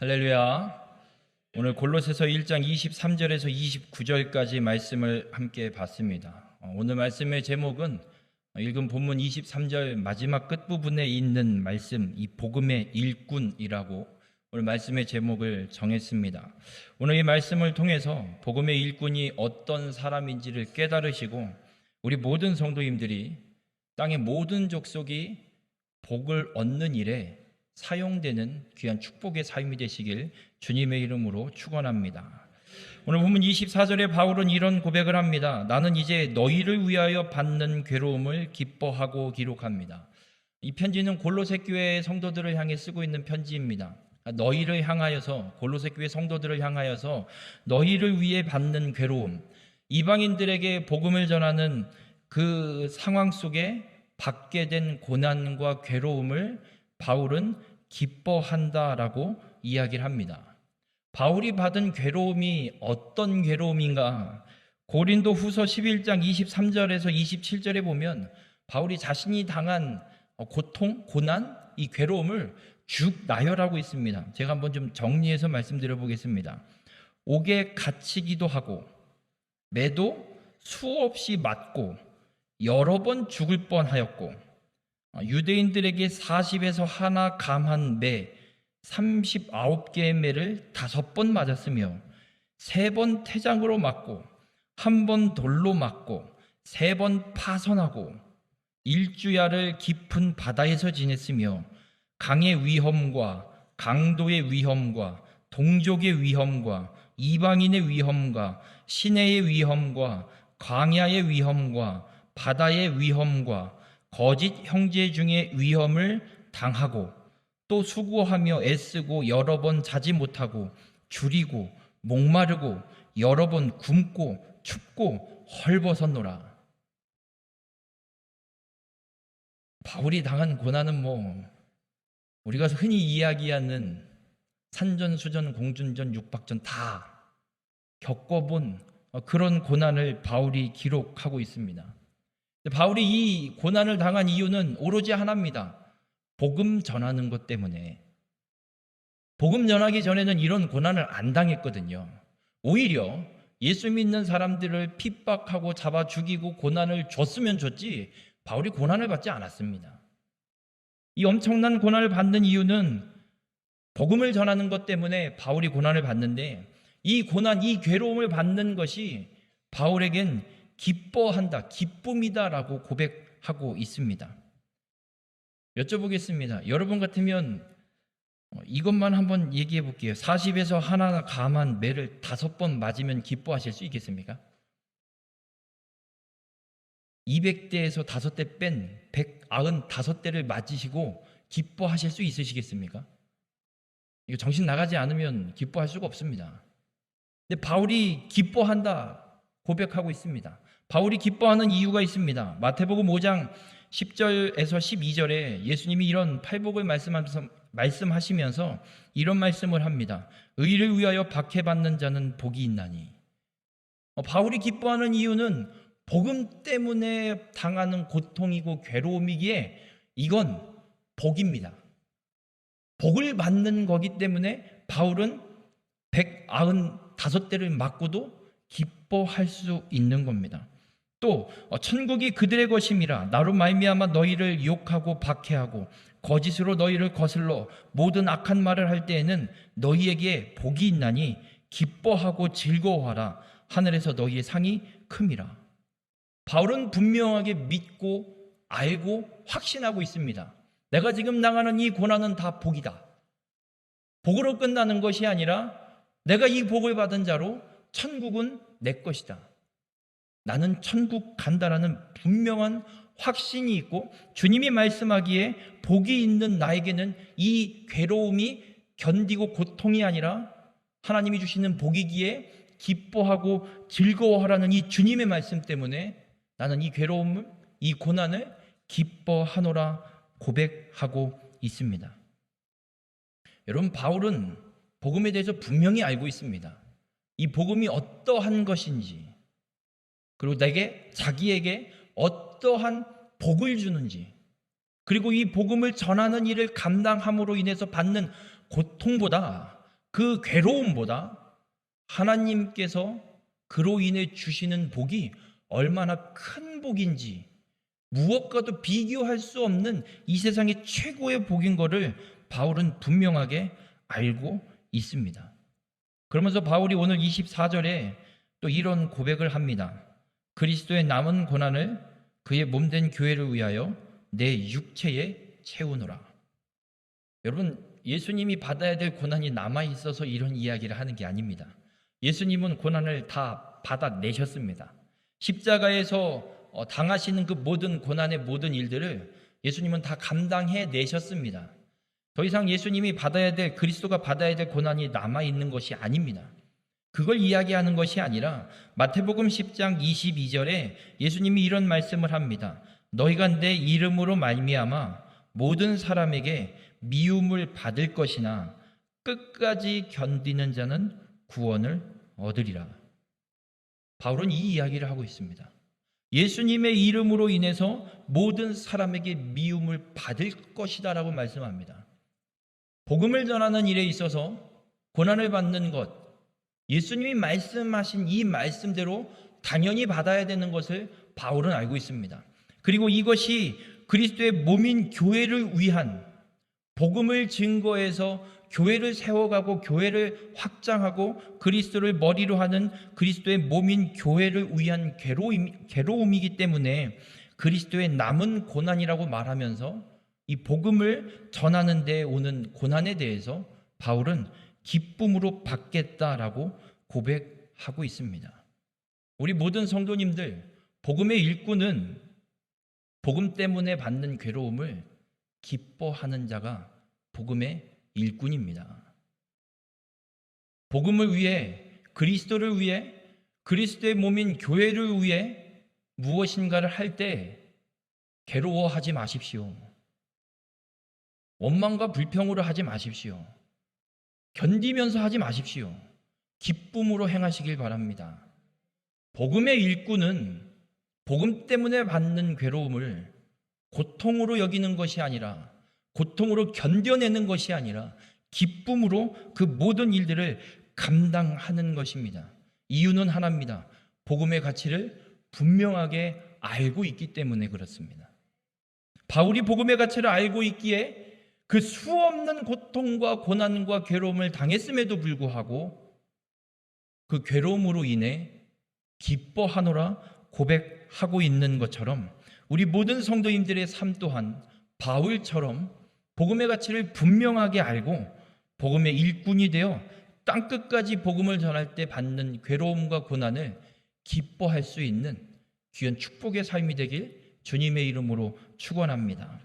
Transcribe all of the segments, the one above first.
할렐루야. 오늘 골로새서 1장 23절에서 29절까지 말씀을 함께 봤습니다. 오늘 말씀의 제목은 읽은 본문 23절 마지막 끝부분에 있는 말씀, 이 복음의 일꾼이라고 오늘 말씀의 제목을 정했습니다. 오늘 이 말씀을 통해서 복음의 일꾼이 어떤 사람인지를 깨달으시고 우리 모든 성도님들이 땅의 모든 족속이 복을 얻는 일에 사용되는 귀한 축복의 삶이 되시길 주님의 이름으로 축원합니다. 오늘 본문 24절에 바울은 이런 고백을 합니다. 나는 이제 너희를 위하여 받는 괴로움을 기뻐하고 기록합니다. 이 편지는 골로새 교회 성도들을 향해 쓰고 있는 편지입니다. 너희를 향하여서, 골로새 교회 성도들을 향하여서 너희를 위해 받는 괴로움, 이방인들에게 복음을 전하는 그 상황 속에 받게 된 고난과 괴로움을 바울은 기뻐한다라고 이야기를 합니다. 바울이 받은 괴로움이 어떤 괴로움인가? 고린도 후서 11장 23절에서 27절에 보면 바울이 자신이 당한 고통, 고난, 이 괴로움을 쭉 나열하고 있습니다. 제가 한번 좀 정리해서 말씀드려 보겠습니다. 옥에 갇히기도 하고, 매도 수없이 맞고, 여러 번 죽을 뻔하였고, 유대인들에게 40에서 하나 감한 매 39개의 매를 5번 맞았으며 3번 태장으로 맞고 1번 돌로 맞고 3번 파선하고 일주야를 깊은 바다에서 지냈으며 강의 위험과 강도의 위험과 동족의 위험과 이방인의 위험과 시내의 위험과 광야의 위험과 바다의 위험과 거짓 형제 중에 위험을 당하고 또 수고하며 애쓰고 여러 번 자지 못하고 줄이고 목마르고 여러 번 굶고 춥고 헐벗었노라. 바울이 당한 고난은 우리가 흔히 이야기하는 산전수전 공준전 육박전 다 겪어본 그런 고난을 바울이 기록하고 있습니다. 바울이 이 고난을 당한 이유는 오로지 하나입니다. 복음 전하는 것 때문에. 복음 전하기 전에는 이런 고난을 안 당했거든요. 오히려 예수 믿는 사람들을 핍박하고 잡아 죽이고 고난을 줬으면 줬지 바울이 고난을 받지 않았습니다. 이 엄청난 고난을 받는 이유는 복음을 전하는 것 때문에 바울이 고난을 받는데, 이 고난, 이 괴로움을 받는 것이 바울에겐 기뻐한다, 기쁨이다라고 고백하고 있습니다. 여쭤보겠습니다. 여러분 같으면 이것만 한번 얘기해 볼게요. 40에서 하나 감한 매를 5번 맞으면 기뻐하실 수 있겠습니까? 200대에서 5대 뺀 195대를 맞으시고 기뻐하실 수 있으시겠습니까? 이거 정신 나가지 않으면 기뻐할 수가 없습니다. 근데 바울이 기뻐한다 고백하고 있습니다. 바울이 기뻐하는 이유가 있습니다. 마태복음 5장 10절에서 12절에 예수님이 이런 팔복을 말씀하시면서 이런 말씀을 합니다. 의를 위하여 박해받는 자는 복이 있나니. 바울이 기뻐하는 이유는 복음 때문에 당하는 고통이고 괴로움이기에 이건 복입니다. 복을 받는 거기 때문에 바울은 195대를 맞고도 기뻐할 수 있는 겁니다. 또 천국이 그들의 것임이라. 나로 말미암아 너희를 욕하고 박해하고 거짓으로 너희를 거슬러 모든 악한 말을 할 때에는 너희에게 복이 있나니 기뻐하고 즐거워하라. 하늘에서 너희의 상이 큼이라. 바울은 분명하게 믿고 알고 확신하고 있습니다. 내가 지금 당하는 이 고난은 다 복이다. 복으로 끝나는 것이 아니라 내가 이 복을 받은 자로 천국은 내 것이다. 나는 천국 간다라는 분명한 확신이 있고, 주님이 말씀하기에 복이 있는 나에게는 이 괴로움이 견디고 고통이 아니라 하나님이 주시는 복이기에 기뻐하고 즐거워하라는 이 주님의 말씀 때문에 나는 이 괴로움을, 이 고난을 기뻐하노라 고백하고 있습니다. 여러분, 바울은 복음에 대해서 분명히 알고 있습니다. 이 복음이 어떠한 것인지, 그리고 자기에게 어떠한 복을 주는지, 그리고 이 복음을 전하는 일을 감당함으로 인해서 받는 고통보다 그 괴로움보다 하나님께서 그로 인해 주시는 복이 얼마나 큰 복인지, 무엇과도 비교할 수 없는 이 세상의 최고의 복인 것을 바울은 분명하게 알고 있습니다. 그러면서 바울이 오늘 24절에 또 이런 고백을 합니다. 그리스도의 남은 고난을 그의 몸된 교회를 위하여 내 육체에 채우노라. 여러분, 예수님이 받아야 될 고난이 남아있어서 이런 이야기를 하는 게 아닙니다. 예수님은 고난을 다 받아내셨습니다. 십자가에서 당하시는 그 모든 고난의 모든 일들을 예수님은 다 감당해내셨습니다. 더 이상 예수님이 받아야 될, 그리스도가 받아야 될 고난이 남아있는 것이 아닙니다. 그걸 이야기하는 것이 아니라 마태복음 10장 22절에 예수님이 이런 말씀을 합니다. 너희가 내 이름으로 말미암아 모든 사람에게 미움을 받을 것이나 끝까지 견디는 자는 구원을 얻으리라. 바울은 이 이야기를 하고 있습니다. 예수님의 이름으로 인해서 모든 사람에게 미움을 받을 것이다 라고 말씀합니다. 복음을 전하는 일에 있어서 고난을 받는 것, 예수님이 말씀하신 이 말씀대로 당연히 받아야 되는 것을 바울은 알고 있습니다. 그리고 이것이 그리스도의 몸인 교회를 위한, 복음을 증거해서 교회를 세워가고 교회를 확장하고 그리스도를 머리로 하는 그리스도의 몸인 교회를 위한 괴로움이기 때문에 그리스도의 남은 고난이라고 말하면서 이 복음을 전하는 데 오는 고난에 대해서 바울은 기쁨으로 받겠다라고 고백하고 있습니다. 우리 모든 성도님들, 복음의 일꾼은 복음 때문에 받는 괴로움을 기뻐하는 자가 복음의 일꾼입니다. 복음을 위해, 그리스도를 위해, 그리스도의 몸인 교회를 위해 무엇인가를 할 때 괴로워하지 마십시오. 원망과 불평으로 하지 마십시오. 견디면서 하지 마십시오. 기쁨으로 행하시길 바랍니다. 복음의 일꾼은 복음 때문에 받는 괴로움을 고통으로 여기는 것이 아니라, 고통으로 견뎌내는 것이 아니라 기쁨으로 그 모든 일들을 감당하는 것입니다. 이유는 하나입니다. 복음의 가치를 분명하게 알고 있기 때문에 그렇습니다. 바울이 복음의 가치를 알고 있기에 그 수없는 고통과 고난과 괴로움을 당했음에도 불구하고 그 괴로움으로 인해 기뻐하노라 고백하고 있는 것처럼 우리 모든 성도님들의 삶 또한 바울처럼 복음의 가치를 분명하게 알고 복음의 일꾼이 되어 땅끝까지 복음을 전할 때 받는 괴로움과 고난을 기뻐할 수 있는 귀한 축복의 삶이 되길 주님의 이름으로 축원합니다.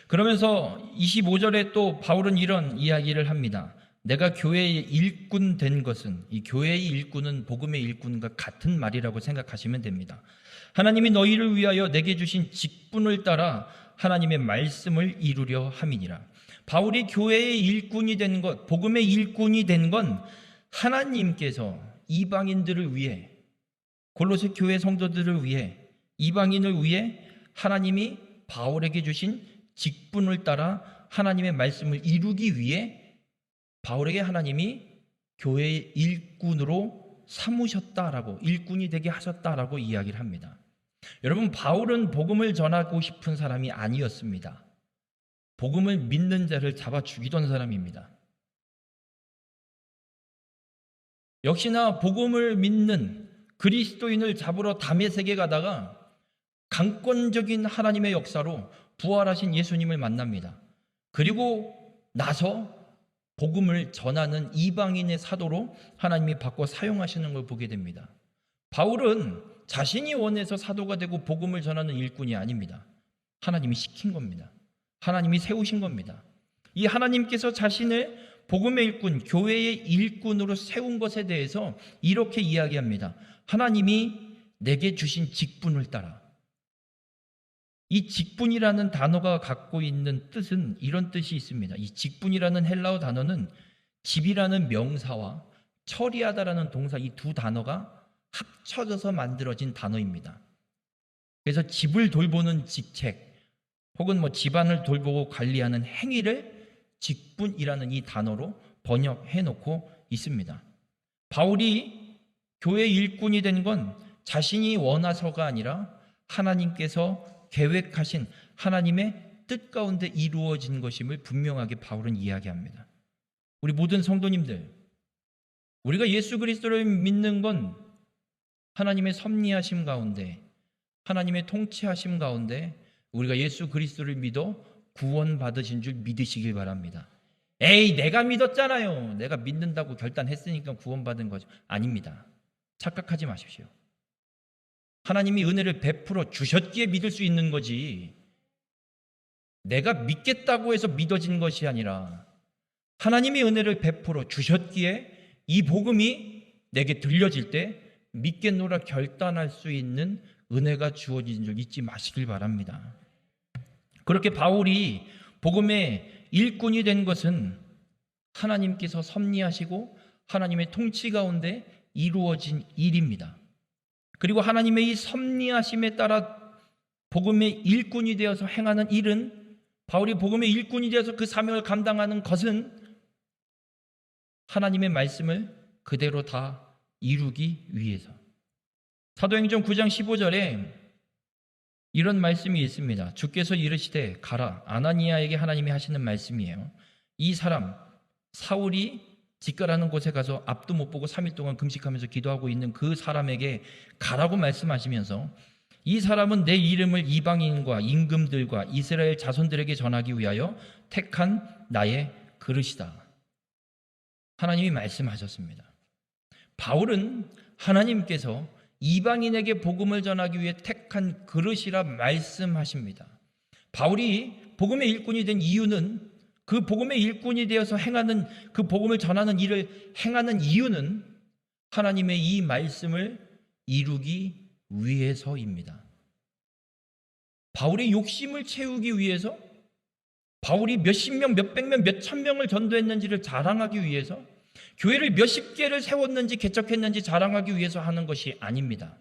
그러면서 25절에 또 바울은 이런 이야기를 합니다. 내가 교회의 일꾼 된 것은, 이 교회의 일꾼은 복음의 일꾼과 같은 말이라고 생각하시면 됩니다. 하나님이 너희를 위하여 내게 주신 직분을 따라 하나님의 말씀을 이루려 함이니라. 바울이 교회의 일꾼이 된 것, 복음의 일꾼이 된 건 하나님께서 이방인들을 위해, 골로새 교회 성도들을 위해, 이방인을 위해 하나님이 바울에게 주신 직분을 따라 하나님의 말씀을 이루기 위해 바울에게 하나님이 교회의 일꾼으로 삼으셨다라고, 일꾼이 되게 하셨다라고 이야기를 합니다. 여러분, 바울은 복음을 전하고 싶은 사람이 아니었습니다. 복음을 믿는 자를 잡아 죽이던 사람입니다. 역시나 복음을 믿는 그리스도인을 잡으러 다메섹에 가다가 강권적인 하나님의 역사로 부활하신 예수님을 만납니다. 그리고 나서 복음을 전하는 이방인의 사도로 하나님이 바꿔 사용하시는 걸 보게 됩니다. 바울은 자신이 원해서 사도가 되고 복음을 전하는 일꾼이 아닙니다. 하나님이 시킨 겁니다. 하나님이 세우신 겁니다. 이 하나님께서 자신을 복음의 일꾼, 교회의 일꾼으로 세운 것에 대해서 이렇게 이야기합니다. 하나님이 내게 주신 직분을 따라. 이 직분이라는 단어가 갖고 있는 뜻은 이런 뜻이 있습니다. 이 직분이라는 헬라어 단어는 집이라는 명사와 처리하다라는 동사, 이 두 단어가 합쳐져서 만들어진 단어입니다. 그래서 집을 돌보는 직책 혹은 집안을 돌보고 관리하는 행위를 직분이라는 이 단어로 번역해 놓고 있습니다. 바울이 교회 일꾼이 된 건 자신이 원하서가 아니라 하나님께서 계획하신 하나님의 뜻 가운데 이루어진 것임을 분명하게 바울은 이야기합니다. 우리 모든 성도님들, 우리가 예수 그리스도를 믿는 건 하나님의 섭리하심 가운데, 하나님의 통치하심 가운데 우리가 예수 그리스도를 믿어 구원받으신 줄 믿으시길 바랍니다. 에이, 내가 믿었잖아요. 내가 믿는다고 결단했으니까 구원받은 거죠. 아닙니다. 착각하지 마십시오. 하나님이 은혜를 베풀어 주셨기에 믿을 수 있는 거지, 내가 믿겠다고 해서 믿어진 것이 아니라 하나님이 은혜를 베풀어 주셨기에 이 복음이 내게 들려질 때 믿겠노라 결단할 수 있는 은혜가 주어진 줄 잊지 마시길 바랍니다. 그렇게 바울이 복음의 일꾼이 된 것은 하나님께서 섭리하시고 하나님의 통치 가운데 이루어진 일입니다. 그리고 하나님의 이 섭리하심에 따라 복음의 일꾼이 되어서 행하는 일은, 바울이 복음의 일꾼이 되어서 그 사명을 감당하는 것은 하나님의 말씀을 그대로 다 이루기 위해서. 사도행전 9장 15절에 이런 말씀이 있습니다. 주께서 이르시되 가라. 아나니아에게 하나님이 하시는 말씀이에요. 이 사람 사울이 직가라는 곳에 가서 앞도 못 보고 3일 동안 금식하면서 기도하고 있는 그 사람에게 가라고 말씀하시면서, 이 사람은 내 이름을 이방인과 임금들과 이스라엘 자손들에게 전하기 위하여 택한 나의 그릇이다. 하나님이 말씀하셨습니다. 바울은 하나님께서 이방인에게 복음을 전하기 위해 택한 그릇이라 말씀하십니다. 바울이 복음의 일꾼이 된 이유는, 그 복음의 일꾼이 되어서 행하는, 그 복음을 전하는 일을 행하는 이유는 하나님의 이 말씀을 이루기 위해서입니다. 바울의 욕심을 채우기 위해서, 바울이 몇십 명, 몇백 명, 몇천 명을 전도했는지를 자랑하기 위해서, 교회를 몇십 개를 세웠는지 개척했는지 자랑하기 위해서 하는 것이 아닙니다.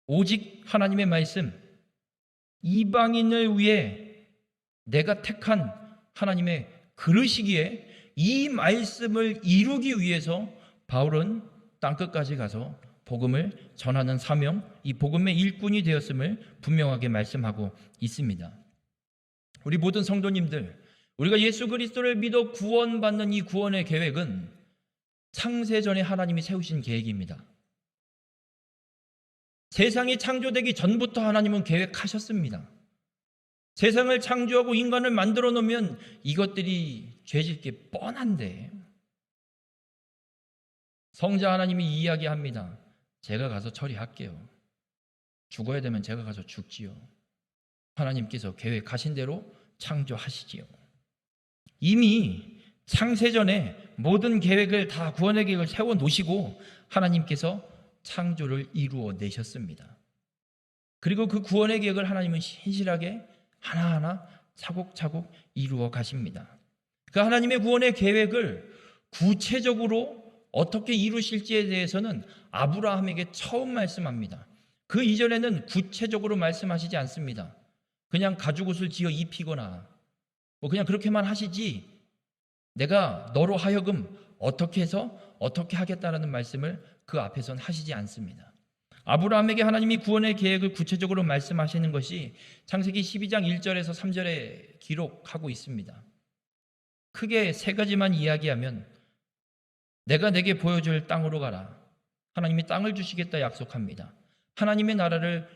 오직 하나님의 말씀, 이방인을 위해 내가 택한 하나님의 그릇이기에 이 말씀을 이루기 위해서 바울은 땅끝까지 가서 복음을 전하는 사명, 이 복음의 일꾼이 되었음을 분명하게 말씀하고 있습니다. 우리 모든 성도님들, 우리가 예수 그리스도를 믿어 구원받는 이 구원의 계획은 창세전에 하나님이 세우신 계획입니다. 세상이 창조되기 전부터 하나님은 계획하셨습니다. 세상을 창조하고 인간을 만들어 놓으면 이것들이 죄질 게 뻔한데, 성자 하나님이 이야기합니다. 제가 가서 처리할게요. 죽어야 되면 제가 가서 죽지요. 하나님께서 계획하신 대로 창조하시지요. 이미 창세전에 모든 계획을 다, 구원의 계획을 세워 놓으시고 하나님께서 창조를 이루어 내셨습니다. 그리고 그 구원의 계획을 하나님은 신실하게 하나하나 차곡차곡 이루어 가십니다. 그 하나님의 구원의 계획을 구체적으로 어떻게 이루실지에 대해서는 아브라함에게 처음 말씀합니다. 그 이전에는 구체적으로 말씀하시지 않습니다. 그냥 가죽옷을 지어 입히거나 그냥 그렇게만 하시지, 내가 너로 하여금 어떻게 해서 어떻게 하겠다라는 말씀을 그 앞에선 하시지 않습니다. 아브라함에게 하나님이 구원의 계획을 구체적으로 말씀하시는 것이 창세기 12장 1절에서 3절에 기록하고 있습니다. 크게 세 가지만 이야기하면, 내가 내게 보여줄 땅으로 가라. 하나님이 땅을 주시겠다 약속합니다. 하나님의 나라를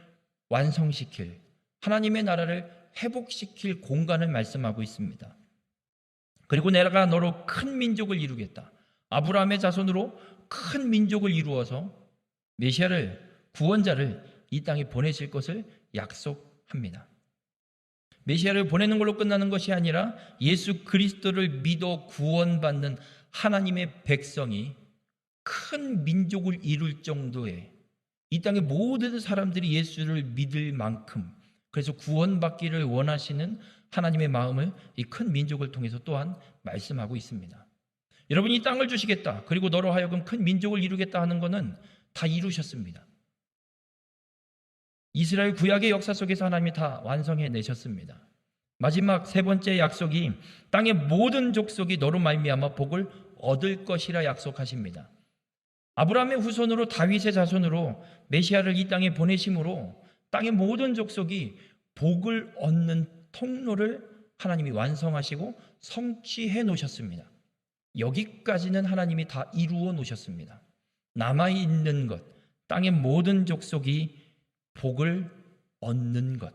완성시킬, 하나님의 나라를 회복시킬 공간을 말씀하고 있습니다. 그리고 내가 너로 큰 민족을 이루겠다. 아브라함의 자손으로 큰 민족을 이루어서 메시아를, 구원자를 이 땅에 보내실 것을 약속합니다. 메시아를 보내는 걸로 끝나는 것이 아니라 예수 그리스도를 믿어 구원받는 하나님의 백성이 큰 민족을 이룰 정도의, 이 땅의 모든 사람들이 예수를 믿을 만큼, 그래서 구원받기를 원하시는 하나님의 마음을 이 큰 민족을 통해서 또한 말씀하고 있습니다. 여러분이 이 땅을 주시겠다, 그리고 너로 하여금 큰 민족을 이루겠다 하는 것은 다 이루셨습니다. 이스라엘 구약의 역사 속에서 하나님이 다 완성해 내셨습니다. 마지막 세 번째 약속이 땅의 모든 족속이 너로 말미암아 복을 얻을 것이라 약속하십니다. 아브라함의 후손으로 다윗의 자손으로 메시아를 이 땅에 보내심으로 땅의 모든 족속이 복을 얻는 통로를 하나님이 완성하시고 성취해 놓으셨습니다. 여기까지는 하나님이 다 이루어 놓으셨습니다. 남아있는 것, 땅의 모든 족속이 복을 얻는 것,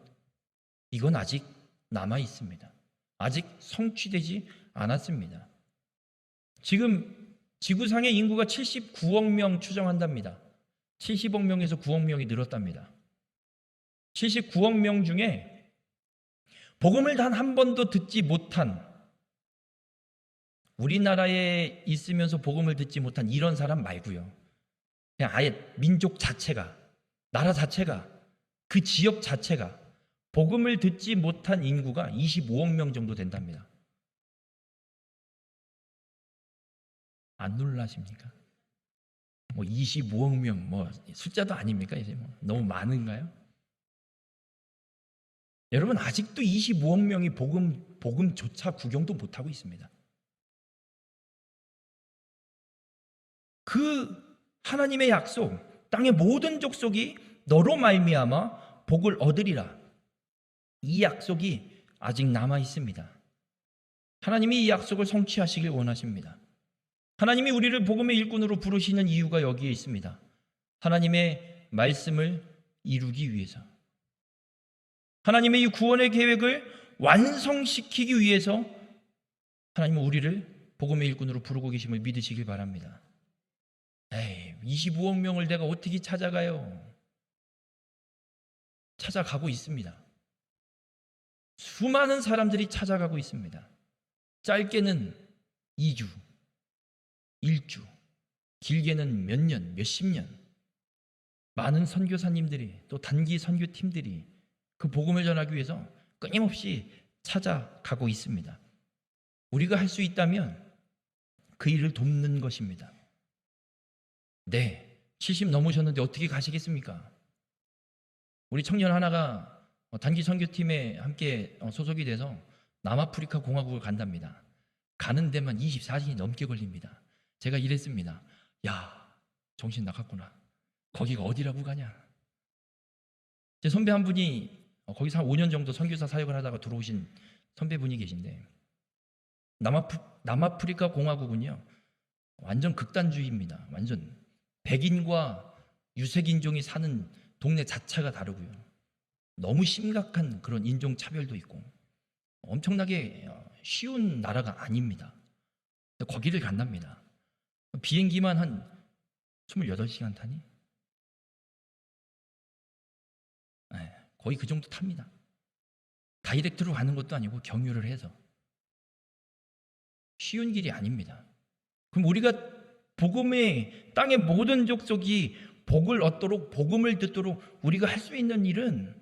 이건 아직 남아있습니다. 아직 성취되지 않았습니다. 지금 지구상의 인구가 79억 명 추정한답니다. 70억 명에서 9억 명이 늘었답니다. 79억 명 중에 복음을 단 한 번도 듣지 못한, 우리나라에 있으면서 복음을 듣지 못한 이런 사람 말고요, 그냥 아예 민족 자체가, 나라 자체가, 그 지역 자체가 복음을 듣지 못한 인구가 25억 명 정도 된답니다. 안 놀라십니까? 25억 명, 숫자도 아닙니까? 이제 너무 많은가요? 여러분, 아직도 25억 명이 복음조차 구경도 못하고 있습니다. 그 하나님의 약속, 땅의 모든 족속이 너로 말미암아 복을 얻으리라, 이 약속이 아직 남아 있습니다. 하나님이 이 약속을 성취하시길 원하십니다. 하나님이 우리를 복음의 일꾼으로 부르시는 이유가 여기에 있습니다. 하나님의 말씀을 이루기 위해서, 하나님의 이 구원의 계획을 완성시키기 위해서 하나님은 우리를 복음의 일꾼으로 부르고 계심을 믿으시길 바랍니다. 25억 명을 내가 어떻게 찾아가요? 찾아가고 있습니다. 수많은 사람들이 찾아가고 있습니다. 짧게는 2주, 1주, 길게는 몇 년, 몇십 년, 많은 선교사님들이, 또 단기 선교팀들이 그 복음을 전하기 위해서 끊임없이 찾아가고 있습니다. 우리가 할 수 있다면 그 일을 돕는 것입니다. 네, 70 넘으셨는데 어떻게 가시겠습니까? 우리 청년 하나가 단기 선교팀에 함께 소속이 돼서 남아프리카 공화국을 간답니다. 가는 데만 24시간이 넘게 걸립니다. 제가 이랬습니다. 야, 정신 나갔구나. 거기가 어디라고 가냐? 제 선배 한 분이 거기서 한 5년 정도 선교사 사역을 하다가 들어오신 선배분이 계신데, 남아프리카 공화국은요, 완전 극단주의입니다. 완전 백인과 유색인종이 사는 동네 자체가 다르고요, 너무 심각한 그런 인종차별도 있고 엄청나게 쉬운 나라가 아닙니다. 거기를 간답니다. 비행기만 한 28시간 타니? 거의 그 정도 탑니다. 다이렉트로 가는 것도 아니고 경유를 해서. 쉬운 길이 아닙니다. 그럼 우리가 복음의 땅의 모든 족속이 복을 얻도록, 복음을 듣도록 우리가 할 수 있는 일은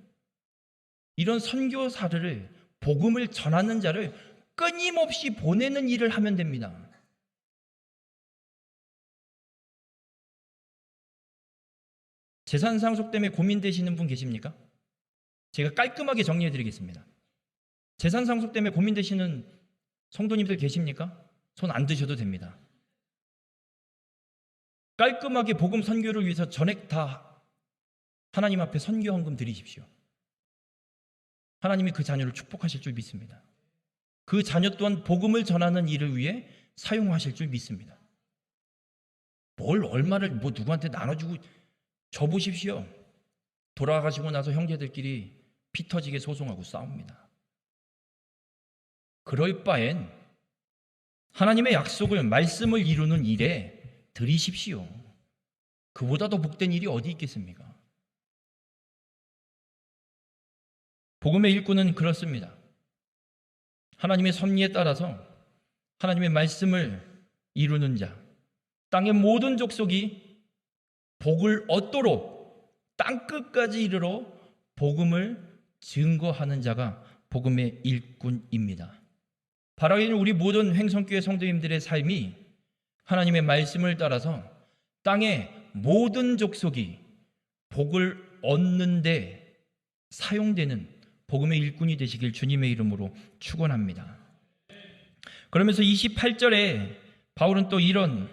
이런 선교사를, 복음을 전하는 자를 끊임없이 보내는 일을 하면 됩니다. 재산 상속 때문에 고민되시는 분 계십니까? 제가 깔끔하게 정리해 드리겠습니다. 재산 상속 때문에 고민되시는 성도님들 계십니까? 손 안 드셔도 됩니다. 깔끔하게 복음 선교를 위해서 전액 다 하나님 앞에 선교 헌금 드리십시오. 하나님이 그 자녀를 축복하실 줄 믿습니다. 그 자녀 또한 복음을 전하는 일을 위해 사용하실 줄 믿습니다. 뭘 얼마를 누구한테 나눠주고 줘보십시오. 돌아가시고 나서 형제들끼리 피 터지게 소송하고 싸웁니다. 그럴 바엔 하나님의 약속을, 말씀을 이루는 일에 드리십시오. 그보다 더 복된 일이 어디 있겠습니까? 복음의 일꾼은 그렇습니다. 하나님의 섭리에 따라서 하나님의 말씀을 이루는 자, 땅의 모든 족속이 복을 얻도록 땅끝까지 이르러 복음을 증거하는 자가 복음의 일꾼입니다. 바라기는 우리 모든 횡성교회 성도님들의 삶이 하나님의 말씀을 따라서 땅의 모든 족속이 복을 얻는 데 사용되는 복음의 일꾼이 되시길 주님의 이름으로 축원합니다. 그러면서 28절에 바울은 또 이런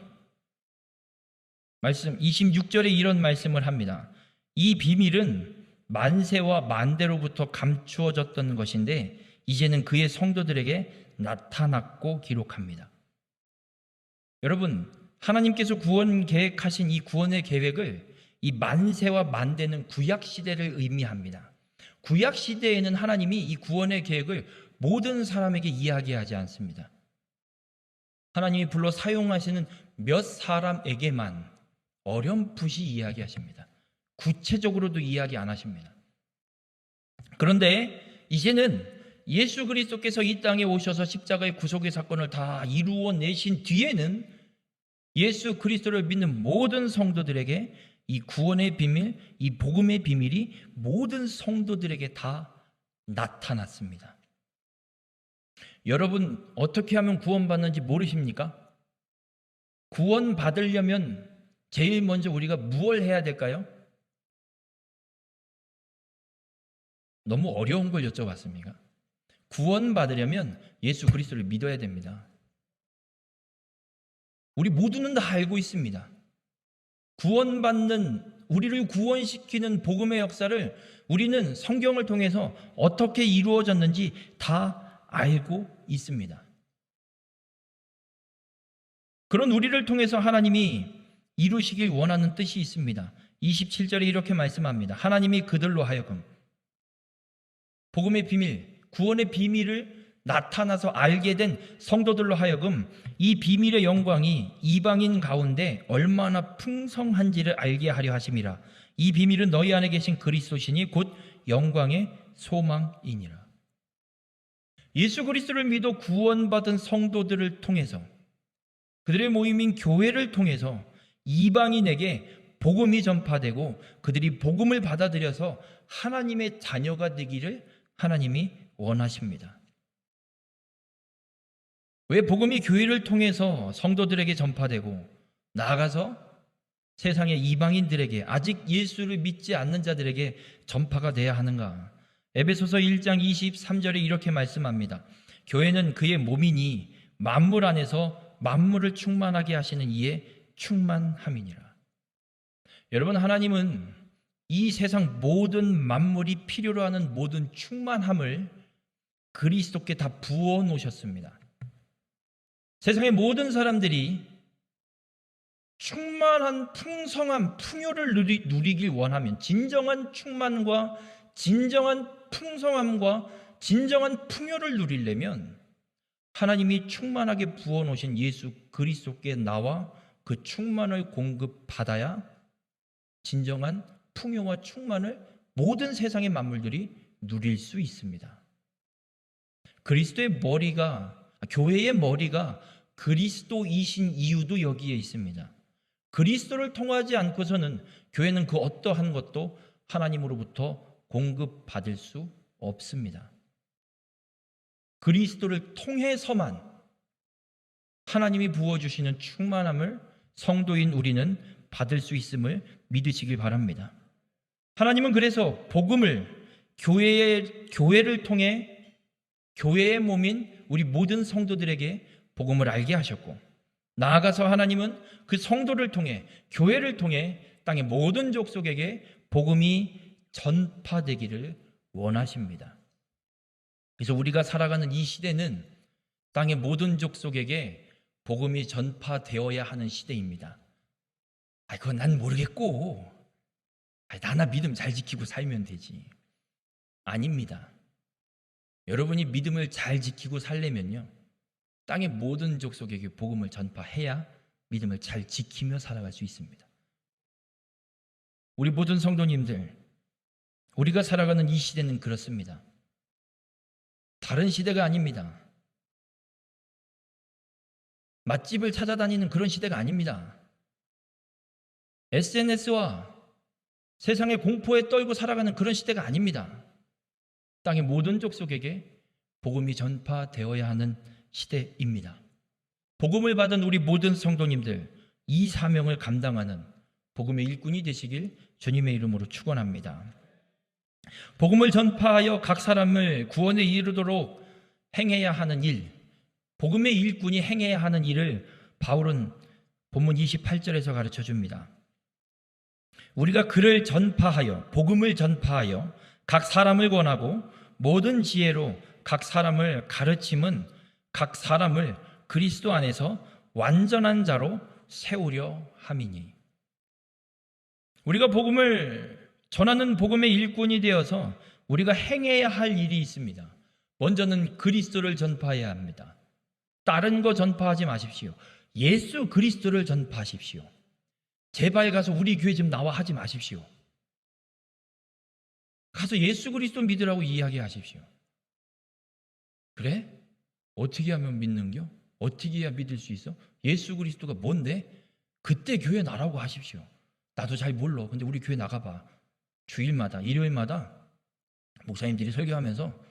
말씀, 26절에 이런 말씀을 합니다. 이 비밀은 만세와 만대로부터 감추어졌던 것인데 이제는 그의 성도들에게 나타났고 기록합니다. 여러분, 하나님께서 구원 계획하신 이 구원의 계획을, 이 만세와 만대는 구약 시대를 의미합니다. 구약 시대에는 하나님이 이 구원의 계획을 모든 사람에게 이야기하지 않습니다. 하나님이 불러 사용하시는 몇 사람에게만 어렴풋이 이야기하십니다. 구체적으로도 이야기 안 하십니다. 그런데 이제는 예수 그리스도께서 이 땅에 오셔서 십자가의 구속의 사건을 다 이루어내신 뒤에는 예수 그리스도를 믿는 모든 성도들에게 이 구원의 비밀, 이 복음의 비밀이 모든 성도들에게 다 나타났습니다. 여러분, 어떻게 하면 구원받는지 모르십니까? 구원받으려면 제일 먼저 우리가 무엇을 해야 될까요? 너무 어려운 걸 여쭤봤습니까? 구원받으려면 예수 그리스도를 믿어야 됩니다. 우리 모두는 다 알고 있습니다. 구원받는, 우리를 구원시키는 복음의 역사를 우리는 성경을 통해서 어떻게 이루어졌는지 다 알고 있습니다. 그런 우리를 통해서 하나님이 이루시길 원하는 뜻이 있습니다. 27절에 이렇게 말씀합니다. 하나님이 그들로 하여금 복음의 비밀, 구원의 비밀을 나타나서 알게 된 성도들로 하여금 이 비밀의 영광이 이방인 가운데 얼마나 풍성한지를 알게 하려 하심이라. 이 비밀은 너희 안에 계신 그리스도시니 곧 영광의 소망이니라. 예수 그리스도를 믿어 구원받은 성도들을 통해서, 그들의 모임인 교회를 통해서 이방인에게 복음이 전파되고 그들이 복음을 받아들여서 하나님의 자녀가 되기를 하나님이 원하십니다. 왜 복음이 교회를 통해서 성도들에게 전파되고 나아가서 세상의 이방인들에게, 아직 예수를 믿지 않는 자들에게 전파가 돼야 하는가? 에베소서 1장 23절에 이렇게 말씀합니다. 교회는 그의 몸이니 만물 안에서 만물을 충만하게 하시는 이의 충만함이니라. 여러분, 하나님은 이 세상 모든 만물이 필요로 하는 모든 충만함을 그리스도께 다 부어 놓으셨습니다. 세상의 모든 사람들이 충만한 풍성한 풍요를 누리길 원하면, 진정한 충만과 진정한 풍성함과 진정한 풍요를 누리려면 하나님이 충만하게 부어 놓으신 예수 그리스도께 나와 그 충만을 공급받아야 진정한 풍요와 충만을 모든 세상의 만물들이 누릴 수 있습니다. 그리스도의 머리가, 교회의 머리가 그리스도이신 이유도 여기에 있습니다. 그리스도를 통하지 않고서는 교회는 그 어떠한 것도 하나님으로부터 공급받을 수 없습니다. 그리스도를 통해서만 하나님이 부어주시는 충만함을 성도인 우리는 받을 수 있음을 믿으시길 바랍니다. 하나님은 그래서 복음을 교회를 통해 교회의 몸인 우리 모든 성도들에게 복음을 알게 하셨고, 나아가서 하나님은 그 성도를 통해, 교회를 통해 땅의 모든 족속에게 복음이 전파되기를 원하십니다. 그래서 우리가 살아가는 이 시대는 땅의 모든 족속에게 복음이 전파되어야 하는 시대입니다. 그건 난 모르겠고, 나나 믿음 잘 지키고 살면 되지. 아닙니다. 여러분이 믿음을 잘 지키고 살려면요, 땅의 모든 족속에게 복음을 전파해야 믿음을 잘 지키며 살아갈 수 있습니다. 우리 모든 성도님들, 우리가 살아가는 이 시대는 그렇습니다. 다른 시대가 아닙니다. 맛집을 찾아다니는 그런 시대가 아닙니다. SNS와 세상의 공포에 떨고 살아가는 그런 시대가 아닙니다. 땅의 모든 족속에게 복음이 전파되어야 하는 시대입니다. 복음을 받은 우리 모든 성도님들, 이 사명을 감당하는 복음의 일꾼이 되시길 주님의 이름으로 축원합니다. 복음을 전파하여 각 사람을 구원에 이르도록 행해야 하는 일, 복음의 일꾼이 행해야 하는 일을 바울은 본문 28절에서 가르쳐 줍니다. 우리가 그를 전파하여 복음을 전파하여 각 사람을 권하고 모든 지혜로 각 사람을 가르침은 각 사람을 그리스도 안에서 완전한 자로 세우려 함이니. 우리가 복음을 전하는 복음의 일꾼이 되어서 우리가 행해야 할 일이 있습니다. 먼저는 그리스도를 전파해야 합니다. 다른 거 전파하지 마십시오. 예수 그리스도를 전파하십시오. 제발 가서 우리 교회 좀 나와 하지 마십시오. 가서 예수 그리스도 믿으라고 이야기하십시오. 그래? 어떻게 하면 믿는겨? 어떻게 해야 믿을 수 있어? 예수 그리스도가 뭔데? 그때 교회 나라고 하십시오. 나도 잘 몰라. 근데 우리 교회 나가봐. 주일마다, 일요일마다 목사님들이 설교하면서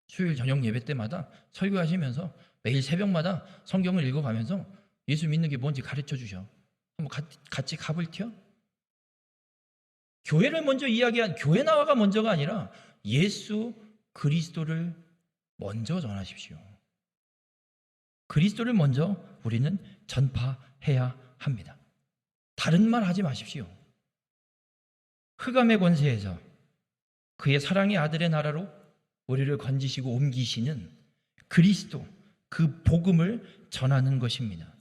수요일 저녁 예배 때마다 설교하시면서 매일 새벽마다 성경을 읽어가면서 예수 믿는 게 뭔지 가르쳐 주셔. 한번 같이 가볼 텨? 교회를 먼저 교회 나와가 먼저가 아니라 예수 그리스도를 먼저 전하십시오. 그리스도를 먼저 우리는 전파해야 합니다. 다른 말 하지 마십시오. 흑암의 권세에서 그의 사랑의 아들의 나라로 우리를 건지시고 옮기시는 그리스도, 그 복음을 전하는 것입니다.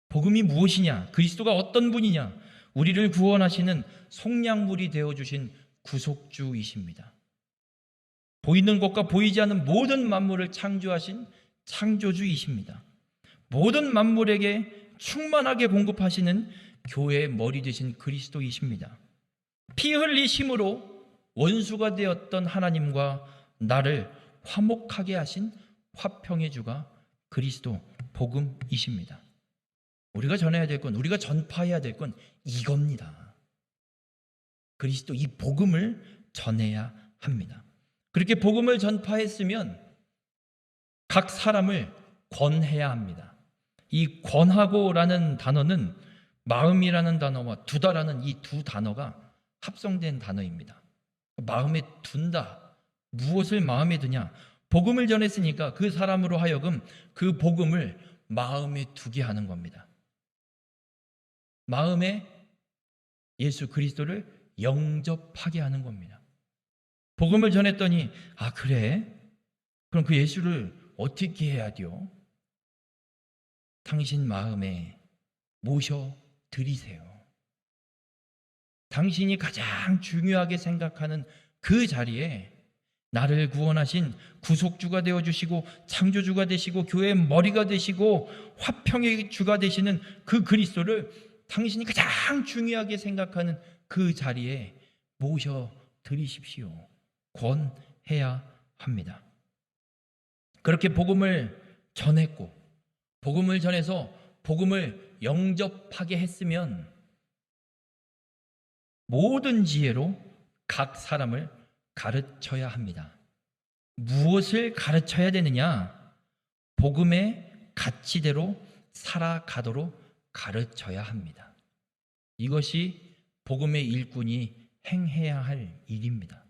복음이 무엇이냐? 그리스도가 어떤 분이냐? 우리를 구원하시는 속량물이 되어주신 구속주이십니다. 보이는 것과 보이지 않는 모든 만물을 창조하신 창조주이십니다. 모든 만물에게 충만하게 공급하시는 교회의 머리 되신 그리스도이십니다. 피 흘리심으로 원수가 되었던 하나님과 나를 화목하게 하신 화평의 주가 그리스도 복음이십니다. 우리가 전해야 될 건, 우리가 전파해야 될 건 이겁니다. 그리스도 이 복음을 전해야 합니다. 그렇게 복음을 전파했으면 각 사람을 권해야 합니다. 이 권하고라는 단어는 마음이라는 단어와 두다라는 이 두 단어가 합성된 단어입니다. 마음에 둔다. 무엇을 마음에 두냐? 복음을 전했으니까 그 사람으로 하여금 그 복음을 마음에 두게 하는 겁니다. 마음에 예수 그리스도를 영접하게 하는 겁니다. 복음을 전했더니 아 그래? 그럼 그 예수를 어떻게 해야 돼요? 당신 마음에 모셔 드리세요. 당신이 가장 중요하게 생각하는 그 자리에 나를 구원하신 구속주가 되어주시고 창조주가 되시고 교회의 머리가 되시고 화평의 주가 되시는 그 그리스도를 당신이 가장 중요하게 생각하는 그 자리에 모셔 드리십시오. 권해야 합니다. 그렇게 복음을 전했고 복음을 전해서 복음을 영접하게 했으면 모든 지혜로 각 사람을 가르쳐야 합니다. 무엇을 가르쳐야 되느냐? 복음의 가치대로 살아가도록 가르쳐야 합니다. 이것이 복음의 일꾼이 행해야 할 일입니다.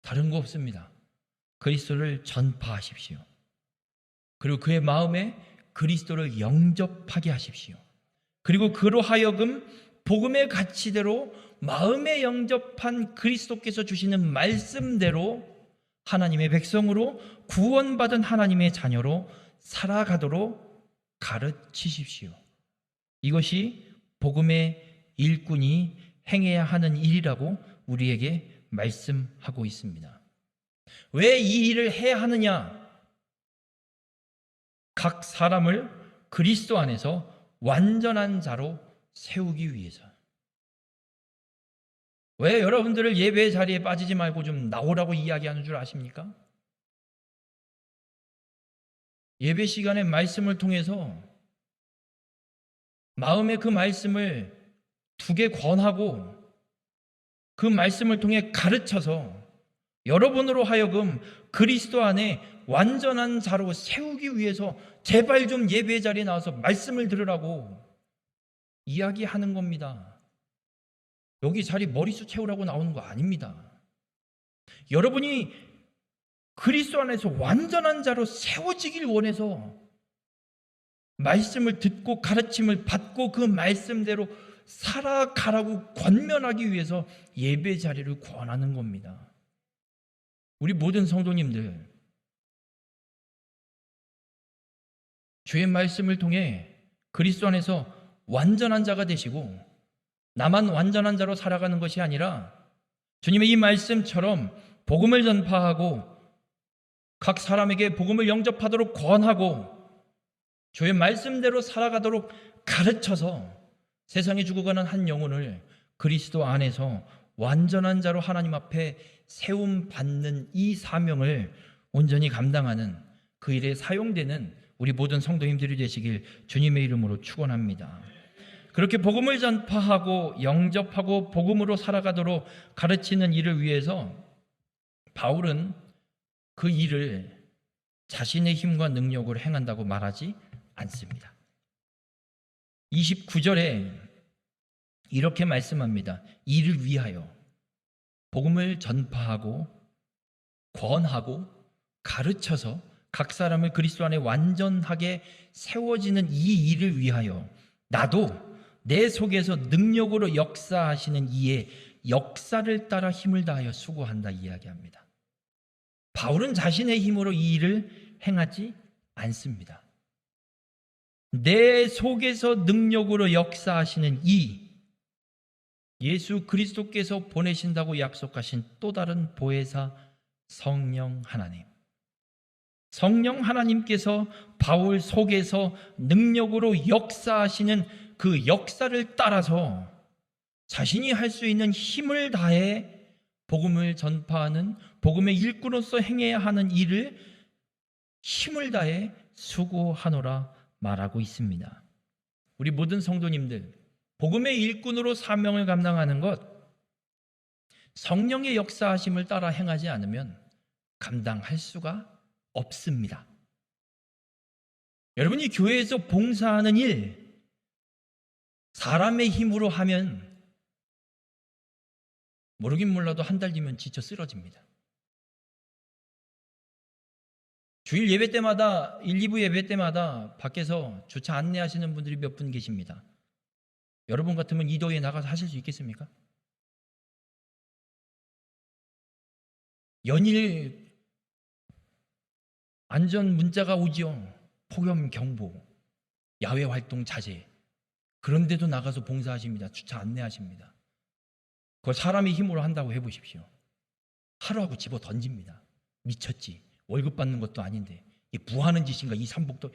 다른 거 없습니다. 그리스도를 전파하십시오. 그리고 그의 마음에 그리스도를 영접하게 하십시오. 그리고 그로 하여금 복음의 가치대로 마음에 영접한 그리스도께서 주시는 말씀대로 하나님의 백성으로 구원받은 하나님의 자녀로 살아가도록 가르치십시오. 이것이 복음의 일꾼이 행해야 하는 일이라고 우리에게 말씀하고 있습니다. 왜 이 일을 해야 하느냐? 각 사람을 그리스도 안에서 완전한 자로 세우기 위해서. 왜 여러분들을 예배 자리에 빠지지 말고 좀 나오라고 이야기하는 줄 아십니까? 예배 시간에 말씀을 통해서 마음에 그 말씀을 두게 권하고 그 말씀을 통해 가르쳐서 여러분으로 하여금 그리스도 안에 완전한 자로 세우기 위해서 제발 좀 예배 자리에 나와서 말씀을 들으라고 이야기하는 겁니다. 여기 자리 머리수 채우라고 나오는 거 아닙니다. 여러분이 그리스도 안에서 완전한 자로 세워지길 원해서 말씀을 듣고 가르침을 받고 그 말씀대로 살아가라고 권면하기 위해서 예배 자리를 권하는 겁니다. 우리 모든 성도님들, 주의 말씀을 통해 그리스도 안에서 완전한 자가 되시고 나만 완전한 자로 살아가는 것이 아니라 주님의 이 말씀처럼 복음을 전파하고 각 사람에게 복음을 영접하도록 권하고 주의 말씀대로 살아가도록 가르쳐서 세상에 죽어가는 한 영혼을 그리스도 안에서 완전한 자로 하나님 앞에 세움받는 이 사명을 온전히 감당하는 그 일에 사용되는 우리 모든 성도님들이 되시길 주님의 이름으로 축원합니다. 그렇게 복음을 전파하고 영접하고 복음으로 살아가도록 가르치는 일을 위해서 바울은 그 일을 자신의 힘과 능력으로 행한다고 말하지 않습니다. 29절에 이렇게 말씀합니다. 이를 위하여 복음을 전파하고 권하고 가르쳐서 각 사람을 그리스도 안에 완전하게 세워지는 이 일을 위하여 나도 내 속에서 능력으로 역사하시는 이의 역사를 따라 힘을 다하여 수고한다 이야기합니다. 바울은 자신의 힘으로 이 일을 행하지 않습니다. 내 속에서 능력으로 역사하시는 이 예수 그리스도께서 보내신다고 약속하신 또 다른 보혜사 성령 하나님, 성령 하나님께서 바울 속에서 능력으로 역사하시는 그 역사를 따라서 자신이 할 수 있는 힘을 다해 복음을 전파하는 복음의 일꾼으로서 행해야 하는 일을 힘을 다해 수고하노라 말하고 있습니다. 우리 모든 성도님들, 복음의 일꾼으로 사명을 감당하는 것, 성령의 역사하심을 따라 행하지 않으면 감당할 수가 없습니다. 여러분이 교회에서 봉사하는 일, 사람의 힘으로 하면 모르긴 몰라도 한 달 뒤면 지쳐 쓰러집니다. 주일 예배 때마다 1, 2부 예배 때마다 밖에서 주차 안내하시는 분들이 몇 분 계십니다. 여러분 같으면 이 더위에 나가서 하실 수 있겠습니까? 연일 안전 문자가 오지요. 폭염 경보, 야외 활동 자제. 그런데도 나가서 봉사하십니다. 주차 안내하십니다. 그걸 사람의 힘으로 한다고 해보십시오. 하루하고 집어 던집니다. 미쳤지. 월급 받는 것도 아닌데 이 뭐하는 짓인가. 이 삼복도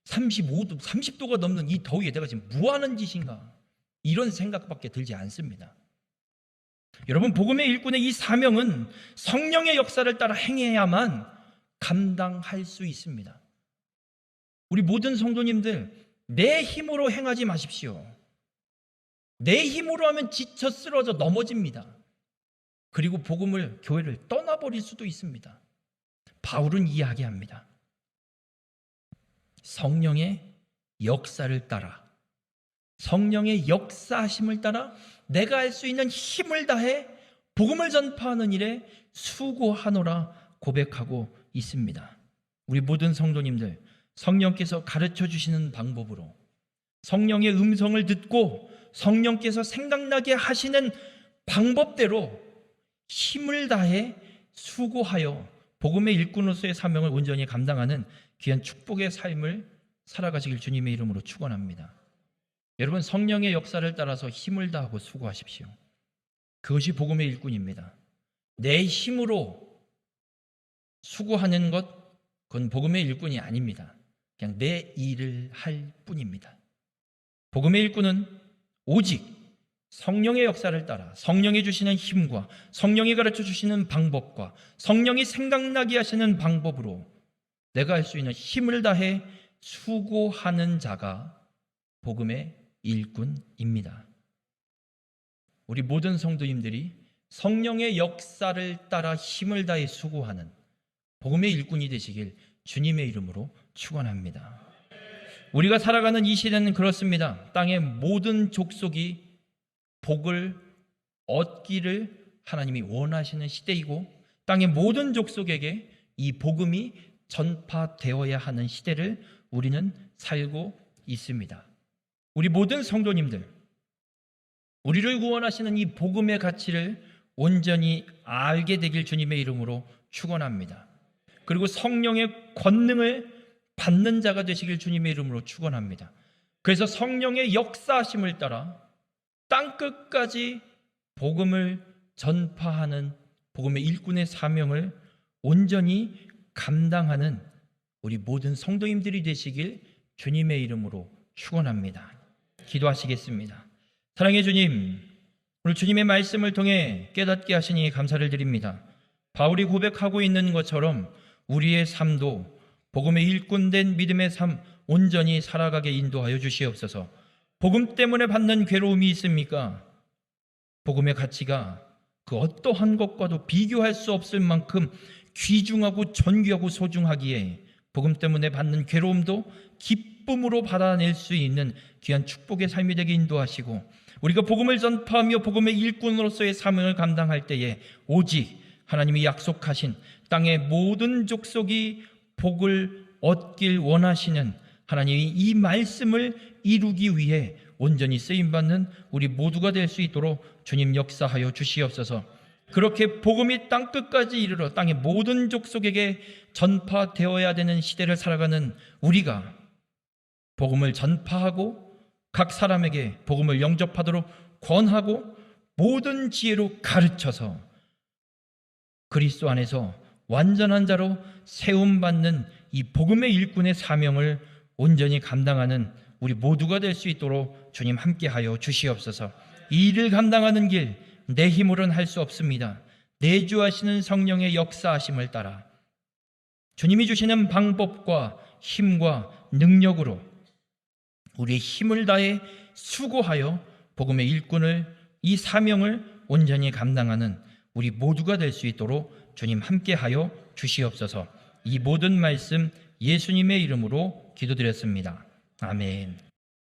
35도, 30도가 넘는 이 더위에 내가 지금 뭐하는 짓인가. 이런 생각밖에 들지 않습니다. 여러분, 복음의 일꾼의 이 사명은 성령의 역사를 따라 행해야만 감당할 수 있습니다. 우리 모든 성도님들, 내 힘으로 행하지 마십시오. 내 힘으로 하면 지쳐 쓰러져 넘어집니다. 그리고 복음을, 교회를 떠나버릴 수도 있습니다. 바울은 이야기합니다. 성령의 역사를 따라, 성령의 역사하심을 따라 내가 할 수 있는 힘을 다해 복음을 전파하는 일에 수고하노라 고백하고 있습니다. 우리 모든 성도님들, 성령께서 가르쳐 주시는 방법으로 성령의 음성을 듣고 성령께서 생각나게 하시는 방법대로 힘을 다해 수고하여 복음의 일꾼으로서의 사명을 온전히 감당하는 귀한 축복의 삶을 살아가시길 주님의 이름으로 축원합니다. 여러분, 성령의 역사를 따라서 힘을 다하고 수고하십시오. 그것이 복음의 일꾼입니다. 내 힘으로 수고하는 것, 그건 복음의 일꾼이 아닙니다. 그냥 내 일을 할 뿐입니다. 복음의 일꾼은 오직 성령의 역사를 따라 성령이 주시는 힘과 성령이 가르쳐 주시는 방법과 성령이 생각나게 하시는 방법으로 내가 할 수 있는 힘을 다해 수고하는 자가 복음의 일꾼입니다. 우리 모든 성도님들이 성령의 역사를 따라 힘을 다해 수고하는 복음의 일꾼이 되시길 주님의 이름으로 축원합니다. 우리가 살아가는 이 시대는 그렇습니다. 땅의 모든 족속이 복을 얻기를 하나님이 원하시는 시대이고 땅의 모든 족속에게 이 복음이 전파되어야 하는 시대를 우리는 살고 있습니다. 우리 모든 성도님들, 우리를 구원하시는 이 복음의 가치를 온전히 알게 되길 주님의 이름으로 축원합니다. 그리고 성령의 권능을 받는 자가 되시길 주님의 이름으로 축원합니다. 그래서 성령의 역사하심을 따라 땅끝까지 복음을 전파하는 복음의 일꾼의 사명을 온전히 감당하는 우리 모든 성도님들이 되시길 주님의 이름으로 축원합니다. 기도하시겠습니다. 사랑의 주님, 오늘 주님의 말씀을 통해 깨닫게 하시니 감사를 드립니다. 바울이 고백하고 있는 것처럼 우리의 삶도 복음의 일꾼된 믿음의 삶 온전히 살아가게 인도하여 주시옵소서. 복음 때문에 받는 괴로움이 있습니까? 복음의 가치가 그 어떠한 것과도 비교할 수 없을 만큼 귀중하고 존귀하고 소중하기에 복음 때문에 받는 괴로움도 기쁨으로 받아낼 수 있는 귀한 축복의 삶이 되게 인도하시고, 우리가 복음을 전파하며 복음의 일꾼으로서의 사명을 감당할 때에 오직 하나님이 약속하신 땅의 모든 족속이 복을 얻길 원하시는 하나님이 이 말씀을 이루기 위해 온전히 쓰임받는 우리 모두가 될 수 있도록 주님 역사하여 주시옵소서. 그렇게 복음이 땅끝까지 이르러 땅의 모든 족속에게 전파되어야 되는 시대를 살아가는 우리가 복음을 전파하고 각 사람에게 복음을 영접하도록 권하고 모든 지혜로 가르쳐서 그리스도 안에서 완전한 자로 세움받는 이 복음의 일꾼의 사명을 온전히 감당하는 우리 모두가 될 수 있도록 주님 함께하여 주시옵소서. 이 일을 감당하는 길 내 힘으로는 할 수 없습니다. 내주하시는 성령의 역사하심을 따라 주님이 주시는 방법과 힘과 능력으로 우리의 힘을 다해 수고하여 복음의 일꾼을, 이 사명을 온전히 감당하는 우리 모두가 될 수 있도록 주님 함께하여 주시옵소서. 이 모든 말씀 예수님의 이름으로 기도드렸습니다. 아멘.